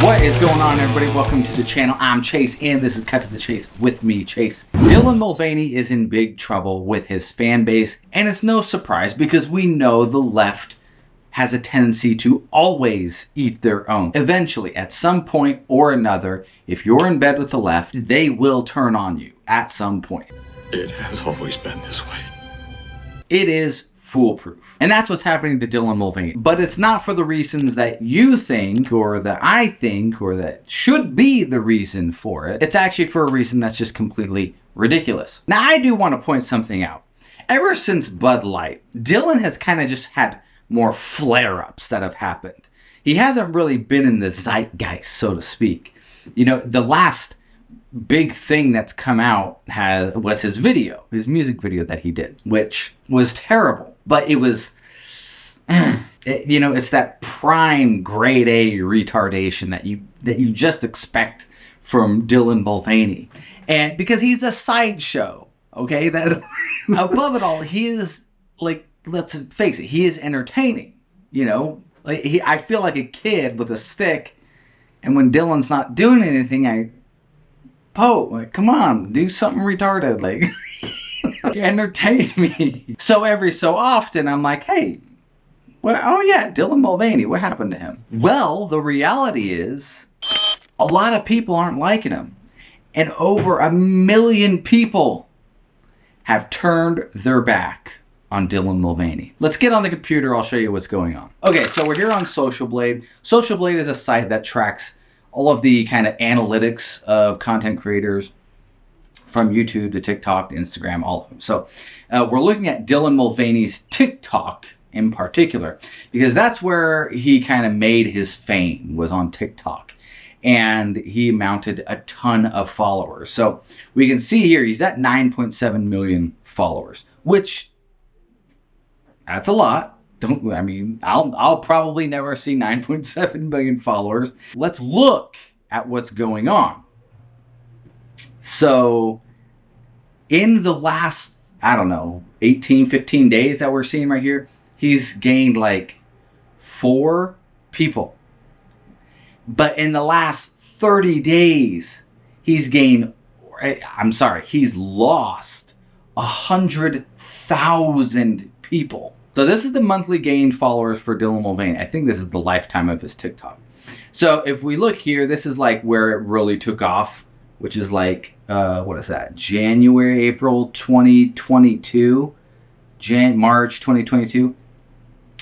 What is going on, everybody? Welcome to the channel. I'm Chase, and this is Cut to the Chase with me, Chase. Dylan Mulvaney is in big trouble with his fan base, and it's no surprise because we know the left has a tendency to always eat their own. Eventually, at some point or another, if you're in bed with the left, they will turn on you at some point. It has always been this way. It is foolproof. And that's what's happening to Dylan Mulvaney. But it's not for the reasons that you think, or that I think, or that should be the reason for it. It's actually for a reason that's just completely ridiculous. Now, I do want to point something out. Ever since Bud Light, Dylan has kind of just had more flare-ups that have happened. He hasn't really been in the zeitgeist, so to speak. You know, the last big thing that's come out was his music video that he did, which was terrible. But it was, it's that prime grade A retardation that you just expect from Dylan Mulvaney. And because he's a sideshow, okay? That above it all, he is, like, let's face it, he is entertaining, I feel like a kid with a stick, and when Dylan's not doing anything, I poke, like, come on, do something retarded, like, entertain me. So every so often, I'm like, hey, Dylan Mulvaney, what happened to him? Well, the reality is, a lot of people aren't liking him, and over 1 million people have turned their back on Dylan Mulvaney. Let's get on the computer, I'll show you what's going on. Okay, so we're here on Social Blade. Social Blade is a site that tracks all of the kind of analytics of content creators from YouTube to TikTok to Instagram, all of them. So we're looking at Dylan Mulvaney's TikTok in particular, because that's where he kind of made his fame, was on TikTok. And he mounted a ton of followers. So we can see here, he's at 9.7 million followers, which, that's a lot. I'll probably never see 9.7 million followers. Let's look at what's going on. So, in the last, 18, 15 days that we're seeing right here, he's gained like 4 people. But in the last 30 days, he's lost 100,000 people. So this is the monthly gained followers for Dylan Mulvaney. I think this is the lifetime of his TikTok. So if we look here, this is like where it really took off, which is like, what is that? January, April 2022, March 2022.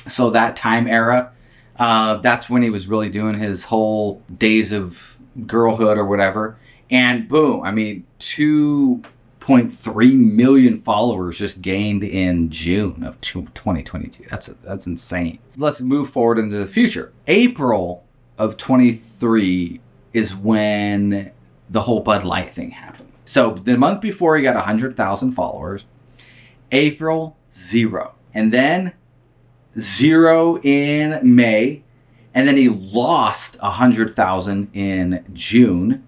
So that time era, that's when he was really doing his whole days of girlhood or whatever. And boom, 2.3 million followers just gained in June of 2022. That's insane. Let's move forward into the future. April of 23 is when the whole Bud Light thing happened. So the month before, he got 100,000 followers. April, 0. And then 0 in May. And then he lost 100,000 in June.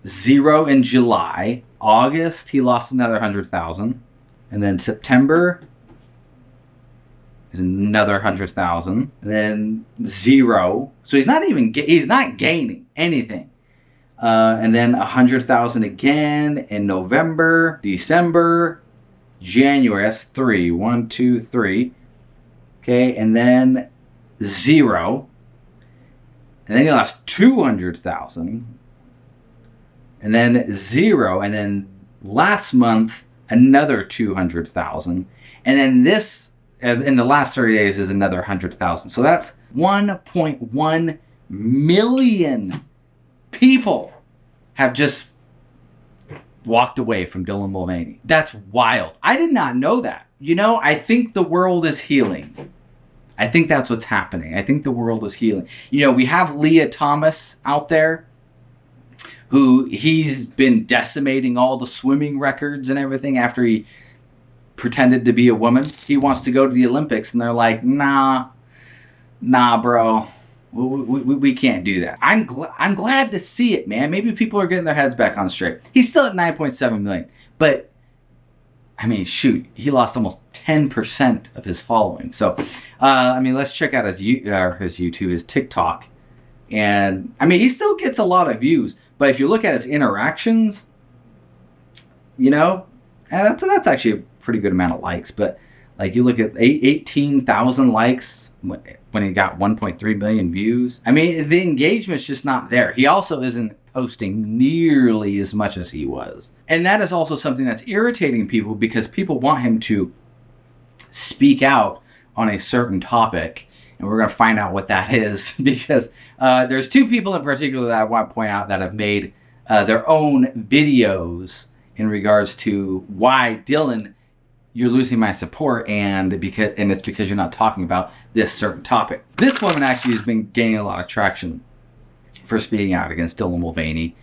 0 in July. August, he lost another 100,000. And then September is another 100,000. And then 0. So he's not gaining anything. And then 100,000 again in November, December, January. That's 3. 1, 2, 3. Okay, and then 0. And then he lost 200,000. And then 0, and then last month, another 200,000. And then this, in the last 30 days, is another 100,000. So that's 1.1 million people have just walked away from Dylan Mulvaney. That's wild. I did not know that. I think the world is healing. I think that's what's happening. I think the world is healing. We have Leah Thomas out there, who he's been decimating all the swimming records and everything after he pretended to be a woman. He wants to go to the Olympics, and they're like, nah, bro. We can't do that. I'm glad to see it, man. Maybe people are getting their heads back on straight. He's still at 9.7 million. But, shoot, he lost almost 10% of his following. So, let's check out his YouTube, his TikTok And I mean, he still gets a lot of views, but if you look at his interactions, you know, that's actually a pretty good amount of likes. But like you look at 18,000 likes when he got 1.3 million views. I mean, the engagement's just not there. He also isn't posting nearly as much as he was. And that is also something that's irritating people, because people want him to speak out on a certain topic. And we're going to find out what that is, because there's two people in particular that I want to point out that have made their own videos in regards to why, Dylan, you're losing my support, and it's because you're not talking about this certain topic. This woman actually has been gaining a lot of traction for speaking out against Dylan Mulvaney,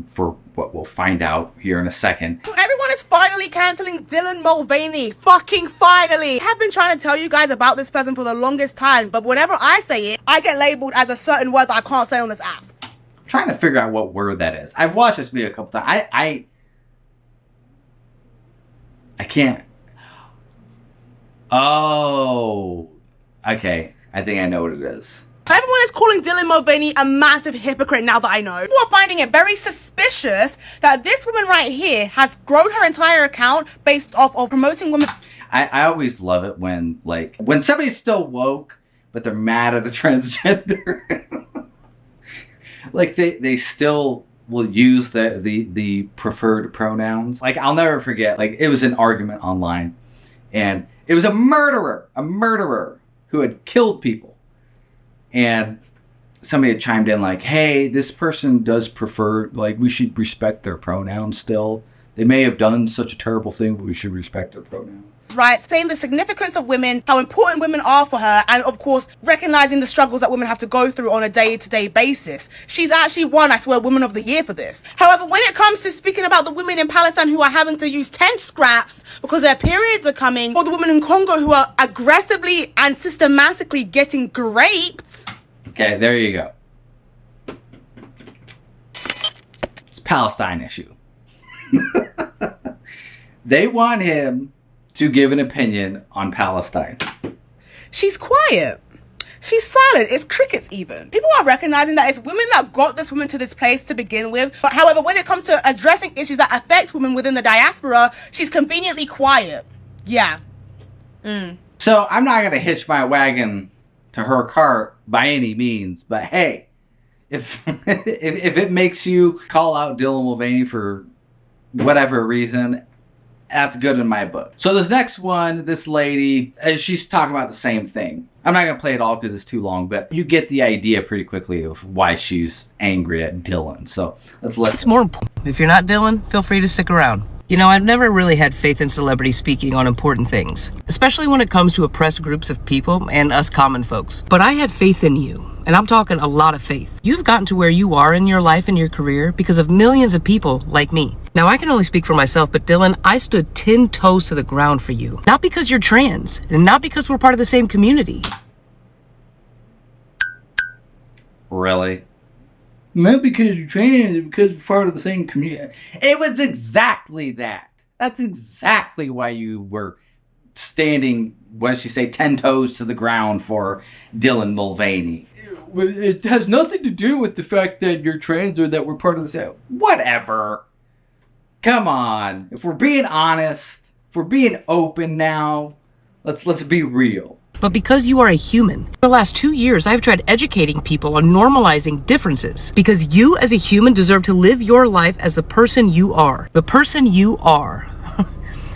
for what we'll find out here in a second. Everyone is finally cancelling Dylan Mulvaney. Fucking finally! I have been trying to tell you guys about this person for the longest time, but whenever I say it, I get labeled as a certain word that I can't say on this app. I'm trying to figure out what word that is. I've watched this video a couple times. I can't. Oh, okay. I think I know what it is. Everyone is calling Dylan Mulvaney a massive hypocrite now that I know. People are finding it very suspicious that this woman right here has grown her entire account based off of promoting women. I always love it when somebody's still woke, but they're mad at a transgender. Like they still will use the preferred pronouns. Like, I'll never forget, like, it was an argument online, and it was a murderer who had killed people. And somebody had chimed in like, hey, this person does prefer, like, we should respect their pronouns still. They may have done such a terrible thing, but we should respect their pronouns. Right, saying the significance of women, how important women are for her, and of course, recognizing the struggles that women have to go through on a day-to-day basis. She's actually won, I swear, Woman of the Year for this. However, when it comes to speaking about the women in Palestine who are having to use tent scraps because their periods are coming, or the women in Congo who are aggressively and systematically getting raped. Okay, there you go. It's a Palestine issue. They want him to give an opinion on Palestine. She's quiet. She's silent. It's crickets even. People are recognizing that it's women that got this woman to this place to begin with. But however, when it comes to addressing issues that affect women within the diaspora, she's conveniently quiet. Yeah. So I'm not going to hitch my wagon to her cart by any means. But hey, if it makes you call out Dylan Mulvaney for whatever reason, that's good in my book. So this next one, this lady, she's talking about the same thing. I'm not going to play it all because it's too long, but you get the idea pretty quickly of why she's angry at Dylan. So let's listen. It's more important. If you're not Dylan, feel free to stick around. You know, I've never really had faith in celebrities speaking on important things, especially when it comes to oppressed groups of people and us common folks. But I had faith in you, and I'm talking a lot of faith. You've gotten to where you are in your life and your career because of millions of people like me. Now, I can only speak for myself, but Dylan, I stood 10 toes to the ground for you. Not because you're trans, and not because we're part of the same community. Really? Not because you're trans, because we're part of the same community. It was exactly that. That's exactly why you were standing, what did she say, 10 toes to the ground for Dylan Mulvaney. It has nothing to do with the fact that you're trans or that we're part of the same. Whatever. Come on. If we're being honest, if we're being open now, let's be real. But because you are a human, for the last 2 years, I've tried educating people on normalizing differences. Because you as a human deserve to live your life as the person you are. The person you are.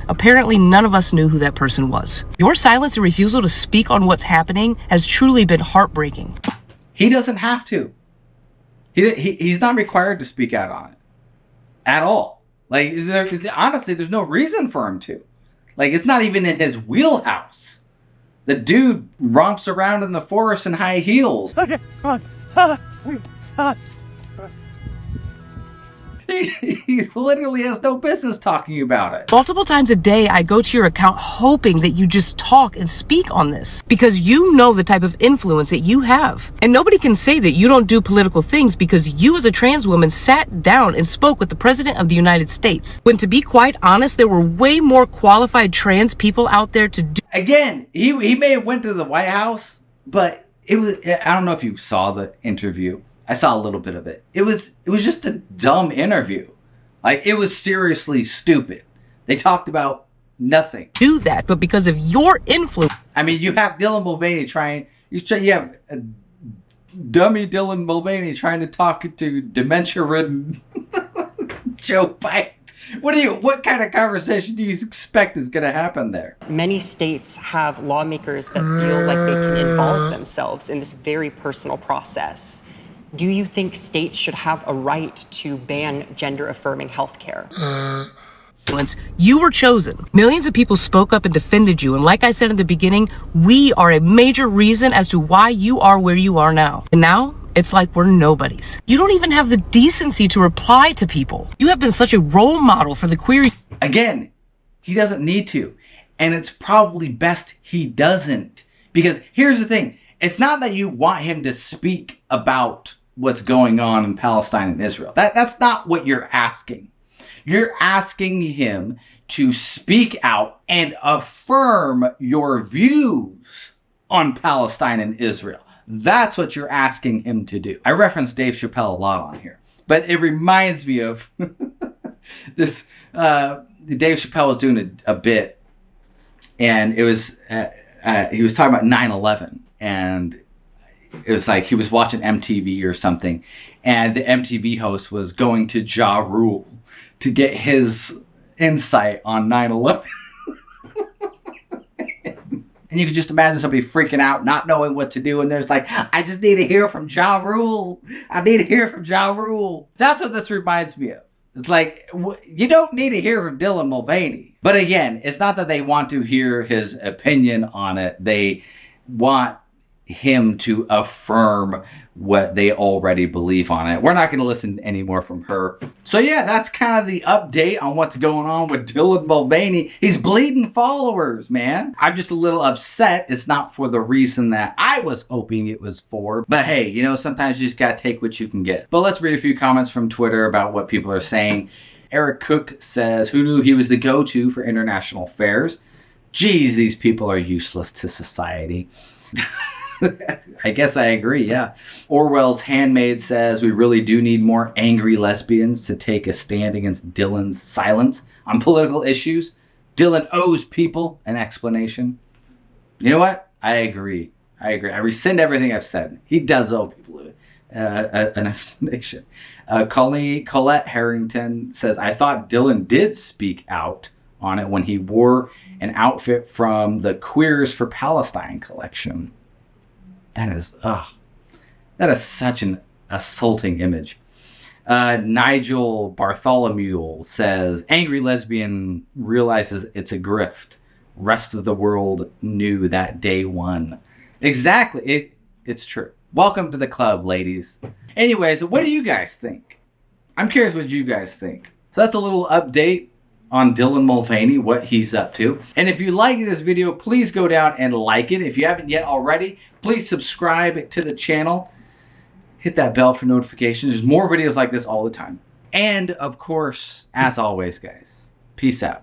Apparently, none of us knew who that person was. Your silence and refusal to speak on what's happening has truly been heartbreaking. He doesn't have to. He's not required to speak out on it. At all. Like, honestly, there's no reason for him to. Like, it's not even in his wheelhouse. The dude romps around in the forest in high heels. Okay, He literally has no business talking about it. Multiple times a day, I go to your account hoping that you just talk and speak on this because you know the type of influence that you have. And nobody can say that you don't do political things because you as a trans woman sat down and spoke with the President of the United States. When, to be quite honest, there were way more qualified trans people out there to do. Again, he may have went to the White House, but it was, I don't know if you saw the interview. I saw a little bit of it. It was just a dumb interview. Like, it was seriously stupid. They talked about nothing. Do that, but because of your influence. I mean, you have Dylan Mulvaney you have a dummy Dylan Mulvaney trying to talk to dementia-ridden Joe Biden. What kind of conversation do you expect is going to happen there? Many states have lawmakers that feel like they can involve themselves in this very personal process. Do you think states should have a right to ban gender-affirming healthcare? You were chosen. Millions of people spoke up and defended you. And like I said in the beginning, we are a major reason as to why you are where you are now. And now, it's like we're nobodies. You don't even have the decency to reply to people. You have been such a role model for the queer. Again, he doesn't need to. And it's probably best he doesn't. Because here's the thing. It's not that you want him to speak about what's going on in Palestine and Israel. That's not what you're asking. You're asking him to speak out and affirm your views on Palestine and Israel. That's what you're asking him to do. I reference Dave Chappelle a lot on here, but it reminds me of this. Dave Chappelle was doing a bit, and it was he was talking about 9/11, and it was like he was watching MTV or something, and the MTV host was going to Ja Rule to get his insight on 9/11. And you could just imagine somebody freaking out, not knowing what to do, and there's like, I just need to hear from Ja Rule. I need to hear from Ja Rule. That's what this reminds me of. It's like, you don't need to hear from Dylan Mulvaney. But again, it's not that they want to hear his opinion on it. They want him to affirm what they already believe on it. We're not going to listen anymore from her. So yeah, that's kind of the update on what's going on with Dylan Mulvaney. He's bleeding followers, man. I'm just a little upset. It's not for the reason that I was hoping it was for. But hey, you know, sometimes you just got to take what you can get. But let's read a few comments from Twitter about what people are saying. Eric Cook says, who knew he was the go-to for international affairs? Geez, these people are useless to society. I guess I agree, yeah. Orwell's Handmaid says, we really do need more angry lesbians to take a stand against Dylan's silence on political issues. Dylan owes people an explanation. You know what? I agree. I rescind everything I've said. He does owe people an explanation. Colette Harrington says, I thought Dylan did speak out on it when he wore an outfit from the Queers for Palestine collection. That is such an assaulting image. Nigel Bartholomew says, angry lesbian realizes it's a grift. Rest of the world knew that day one. Exactly. It's true. Welcome to the club, ladies. Anyways, what do you guys think? I'm curious what you guys think. So that's a little update on Dylan Mulvaney, what he's up to. And if you like this video, please go down and like it. If you haven't yet already, please subscribe to the channel. Hit that bell for notifications. There's more videos like this all the time. And of course, as always, guys, peace out.